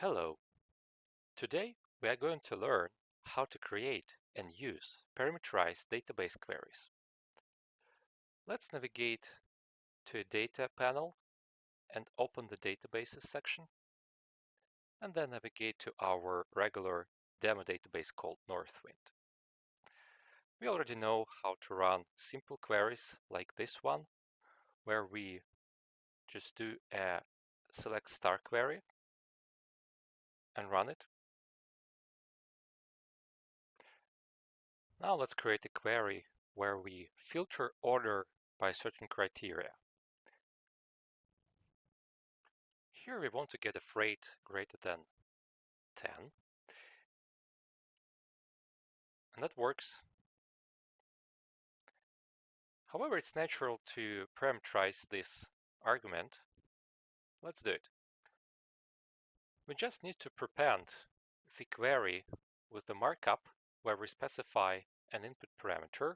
Hello. Today we are going to learn how to create and use parameterized database queries. Let's navigate to a data panel and open the databases section, and then navigate to our regular demo database called Northwind. We already know how to run simple queries like this one, where we just do a select star query and run it. Now let's create a query where we filter order by certain criteria. Here we want to get a freight greater than 10, and that works. However, it's natural to parameterize this argument. Let's do it. We just need to prepend the query with the markup where we specify an input parameter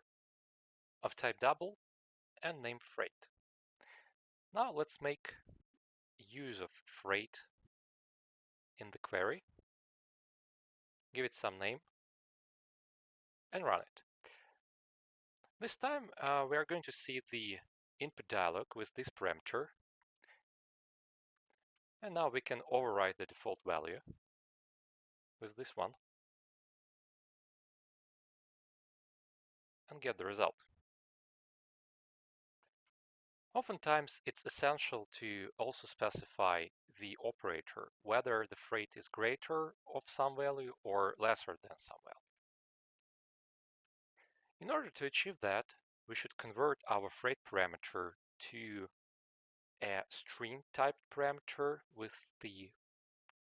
of type double and name freight. Now let's make use of freight in the query, give it some name, and run it. This time we are going to see the input dialog with this parameter, and now we can override the default value with this one and get the result. Oftentimes it's essential to also specify the operator, whether the freight is greater of some value or lesser than some value. In order to achieve that, we should convert our freight parameter to a string type parameter with the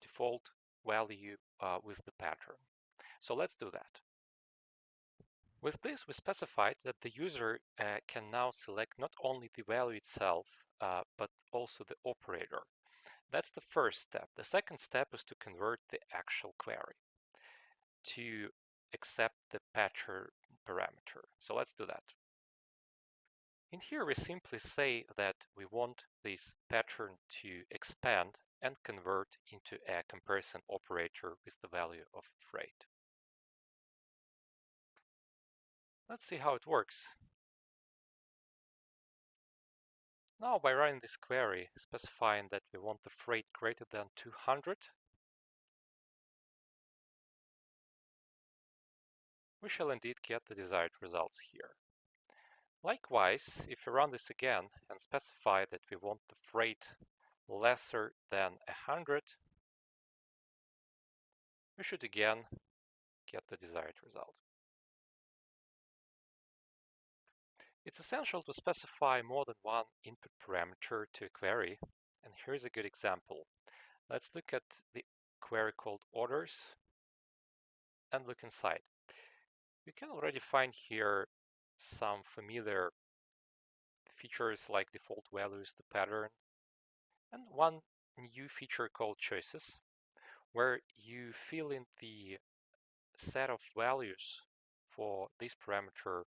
default value with the pattern. So let's do that. With this, we specified that the user can now select not only the value itself, but also the operator. That's the first step. The second step is to convert the actual query to accept the pattern parameter. So let's do that. In here, we simply say that we want this pattern to expand and convert into a comparison operator with the value of freight. Let's see how it works. Now, by running this query, specifying that we want the freight greater than 200, we shall indeed get the desired results here. Likewise, if we run this again and specify that we want the freight lesser than 100, we should again get the desired result. It's essential to specify more than one input parameter to a query, and here's a good example. Let's look at the query called orders and look inside. You can already find here some familiar features like default values, the pattern, and one new feature called choices, where you fill in the set of values for this parameter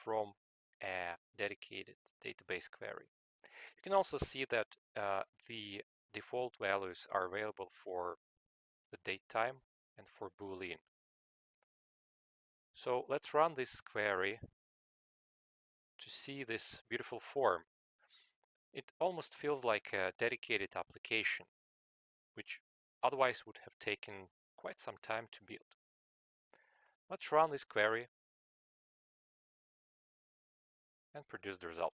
from a dedicated database query. You can also see that the default values are available for the date time and for Boolean. So let's run this query to see this beautiful form. It almost feels like a dedicated application, which otherwise would have taken quite some time to build. Let's run this query and produce the result.